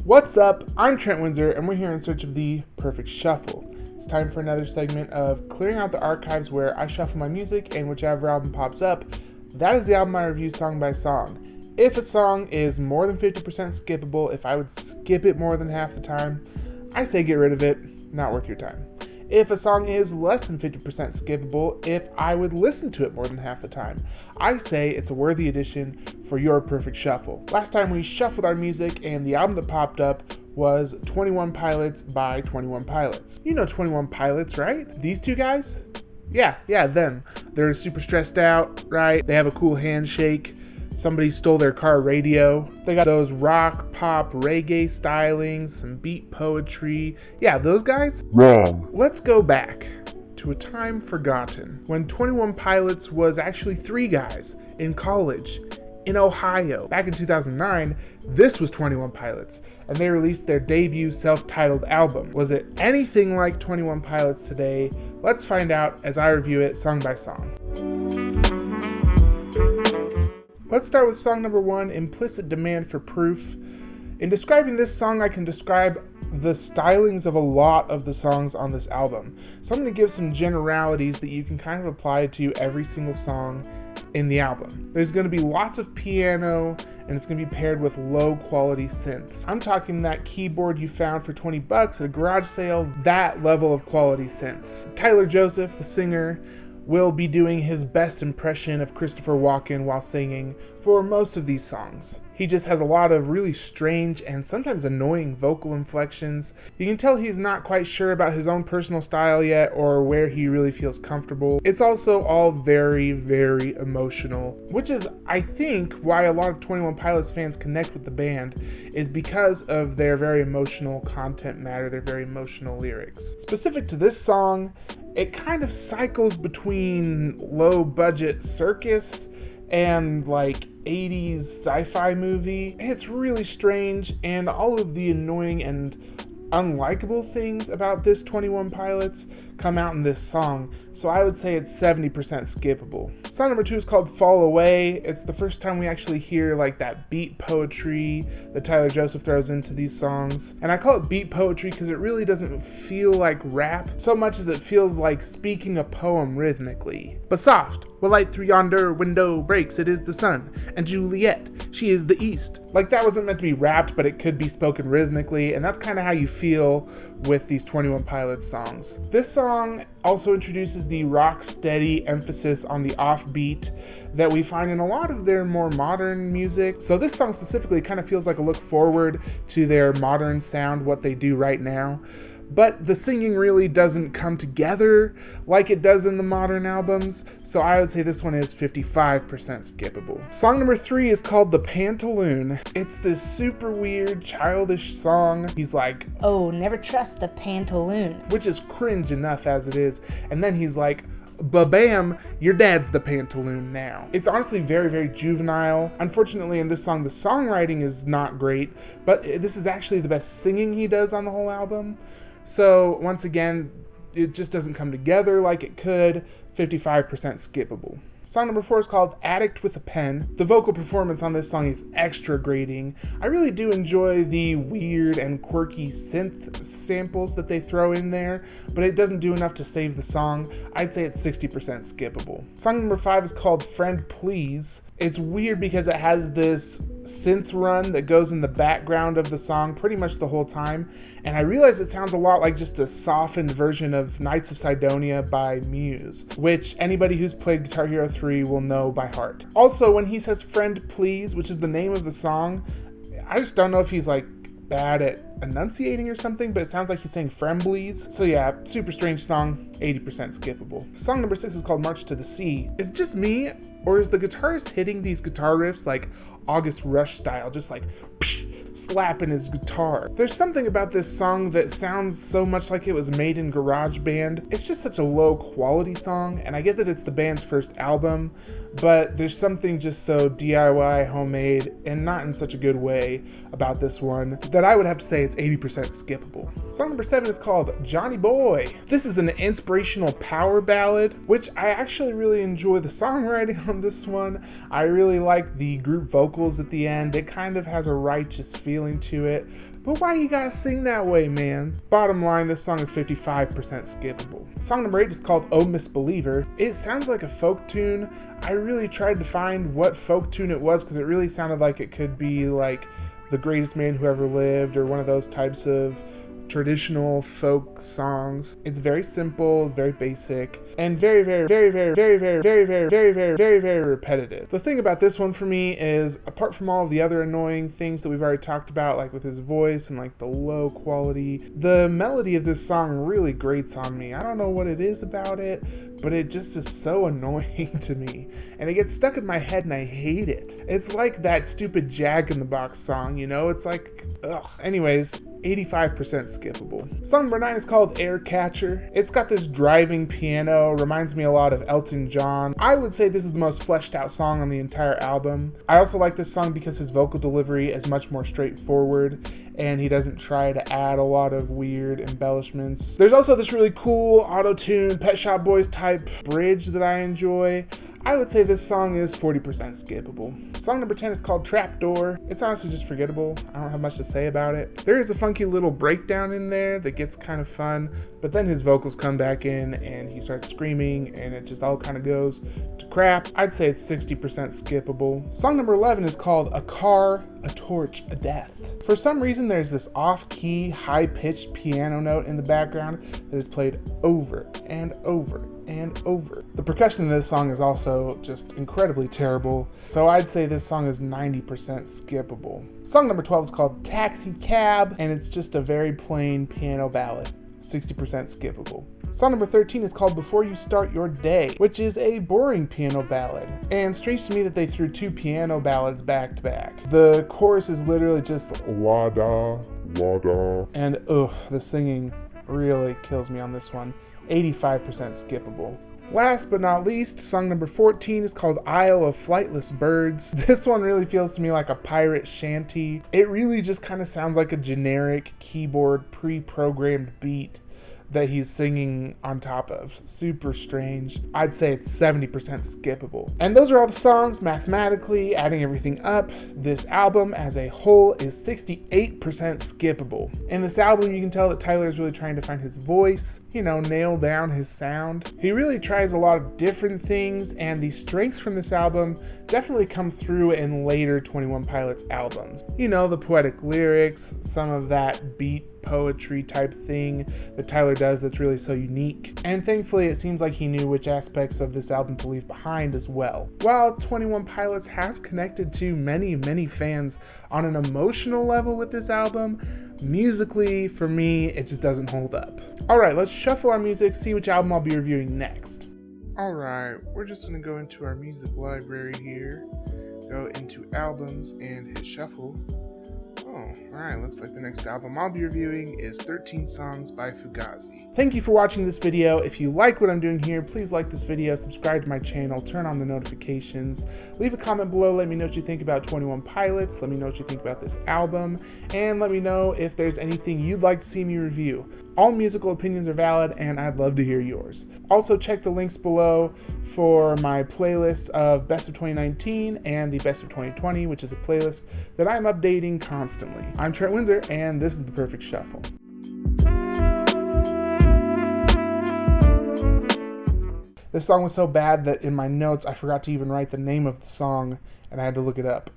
What's up? I'm Trent Windsor, and we're here in search of the perfect shuffle. It's time for another segment of clearing out the archives where I shuffle my music, and whichever album pops up, that is the album I review song by song. If a song is more than 50% skippable, if I would skip it more than half the time, I say get rid of it, not worth your time. If a song is less than 50% skippable, if I would listen to it more than half the time, I say it's a worthy addition for your perfect shuffle. Last time we shuffled our music and the album that popped up was 21 Pilots by 21 Pilots. You know 21 Pilots, right? These two guys? Yeah, them. They're super stressed out, right? They have a cool handshake. Somebody stole their car radio. They got those rock, pop, reggae stylings, some beat poetry. Yeah, those guys? Wrong. Let's go back to a time forgotten when 21 Pilots was actually three guys in college in Ohio. Back in 2009, this was 21 Pilots, and they released their debut self-titled album. Was it anything like 21 Pilots today? Let's find out as I review it song by song. Let's start with song number 1, Implicit Demand for Proof. In describing this song, I can describe the stylings of a lot of the songs on this album. So I'm going to give some generalities that you can kind of apply to every single song in the album. There's going to be lots of piano, and it's going to be paired with low quality synths. I'm talking that keyboard you found for $20 at a garage sale, that level of quality synths. Tyler Joseph, the singer, will be doing his best impression of Christopher Walken while singing for most of these songs. He just has a lot of really strange and sometimes annoying vocal inflections. You can tell he's not quite sure about his own personal style yet or where he really feels comfortable. It's also all very, very emotional, which is, I think, why a lot of 21 Pilots fans connect with the band, is because of their very emotional content matter, their very emotional lyrics. Specific to this song, it kind of cycles between low budget circus and like 80s sci-fi movie. It's really strange, and all of the annoying and unlikable things about this 21 Pilots come out in this song, so I would say it's 70% skippable. Song number 2 is called Fall Away. It's the first time we actually hear like that beat poetry that Tyler Joseph throws into these songs. And I call it beat poetry because it really doesn't feel like rap so much as it feels like speaking a poem rhythmically. But soft, what light through yonder window breaks, it is the sun, and Juliet, she is the east. Like that wasn't meant to be rapped, but it could be spoken rhythmically, and that's kind of how you feel with these 21 Pilots songs. This song also introduces the rock steady emphasis on the offbeat that we find in a lot of their more modern music. So this song specifically kind of feels like a look forward to their modern sound, what they do right now. But the singing really doesn't come together like it does in the modern albums, so I would say this one is 55% skippable. Song number 3 is called The Pantaloon. It's this super weird, childish song. He's like, "Oh, never trust the Pantaloon," which is cringe enough as it is, and then he's like, "Ba-bam, your dad's the Pantaloon now." It's honestly very, very juvenile. Unfortunately, in this song, the songwriting is not great, but this is actually the best singing he does on the whole album. So, once again, it just doesn't come together like it could. 55% skippable. Song number 4 is called Addict with a Pen. The vocal performance on this song is extra grating. I really do enjoy the weird and quirky synth samples that they throw in there, but it doesn't do enough to save the song. I'd say it's 60% skippable. Song number 5 is called Friend Please. It's weird because it has this synth run that goes in the background of the song pretty much the whole time, and I realize it sounds a lot like just a softened version of Knights of Sidonia by Muse, which anybody who's played Guitar Hero 3 will know by heart. Also, when he says Friend Please, which is the name of the song, I just don't know if he's like bad at enunciating or something, but it sounds like he's saying Fremblies. So yeah, super strange song, 80% skippable. Song number 6 is called March to the Sea. Is it just me, or is the guitarist hitting these guitar riffs like August Rush style, just like psh, slapping his guitar? There's something about this song that sounds so much like it was made in GarageBand. It's just such a low quality song, and I get that it's the band's first album, but there's something just so DIY, homemade, and not in such a good way about this one that I would have to say it's 80% skippable. Song number 7 is called Johnny Boy. This is an inspirational power ballad, which I actually really enjoy the songwriting on this one. I really like the group vocals at the end. It kind of has a righteous feel feeling to it. But why you gotta sing that way, man? Bottom line, this song is 55% skippable. Song number 8 is called Oh Misbeliever. It sounds like a folk tune. I really tried to find what folk tune it was because it really sounded like it could be like The Greatest Man Who Ever Lived or one of those types of traditional folk songs. It's very simple, very basic, and very repetitive. The thing about this one for me is, apart from all of the other annoying things that we've already talked about, like with his voice and like the low quality, the melody of this song really grates on me. I don't know what it is about it, but it just is so annoying to me, and it gets stuck in my head and I hate it. It's like that stupid Jack in the Box song, you know? It's like, ugh. Anyways, 85% skippable. Song number 9 is called Air Catcher. It's got this driving piano, reminds me a lot of Elton John. I would say this is the most fleshed out song on the entire album. I also like this song because his vocal delivery is much more straightforward and he doesn't try to add a lot of weird embellishments. There's also this really cool auto-tune Pet Shop Boys type bridge that I enjoy. I would say this song is 40% skippable. Song number 10 is called Trapdoor. It's honestly just forgettable. I don't have much to say about it. There is a funky little breakdown in there that gets kind of fun, but then his vocals come back in and he starts screaming and it just all kind of goes to crap. I'd say it's 60% skippable. Song number 11 is called A Car, a Torch, a Death. For some reason, there's this off-key, high-pitched piano note in the background that is played over and over and over. The percussion in this song is also just incredibly terrible, so I'd say this song is 90% skippable. Song number 12 is called Taxi Cab, and it's just a very plain piano ballad, 60% skippable. Song number 13 is called Before You Start Your Day, which is a boring piano ballad, and strange to me that they threw two piano ballads back to back. The chorus is literally just wada, wada, and the singing really kills me on this one. 85% skippable. Last but not least, song number 14 is called Isle of Flightless Birds. This one really feels to me like a pirate shanty. It really just kind of sounds like a generic keyboard pre-programmed beat that he's singing on top of. Super strange. I'd say it's 70% skippable. And those are all the songs. Mathematically, adding everything up, this album as a whole is 68% skippable. In this album, you can tell that Tyler is really trying to find his voice, nail down his sound. He really tries a lot of different things, and the strengths from this album definitely come through in later 21 Pilots albums. The poetic lyrics, some of that beat poetry type thing that Tyler does that's really so unique. And thankfully, it seems like he knew which aspects of this album to leave behind as well. While 21 Pilots has connected to many, many fans on an emotional level with this album, musically, for me, it just doesn't hold up. Alright, let's shuffle our music, see which album I'll be reviewing next. Alright, we're just going to go into our music library here, go into albums and hit shuffle. Alright, looks like the next album I'll be reviewing is 13 Songs by Fugazi. Thank you for watching this video. If you like what I'm doing here, please like this video, subscribe to my channel, turn on the notifications, leave a comment below, let me know what you think about 21 Pilots, let me know what you think about this album, and let me know if there's anything you'd like to see me review. All musical opinions are valid, and I'd love to hear yours. Also, check the links below for my playlist of Best of 2019 and the Best of 2020, which is a playlist that I'm updating constantly. I'm Trent Windsor, and this is The Perfect Shuffle. This song was so bad that in my notes I forgot to even write the name of the song, and I had to look it up.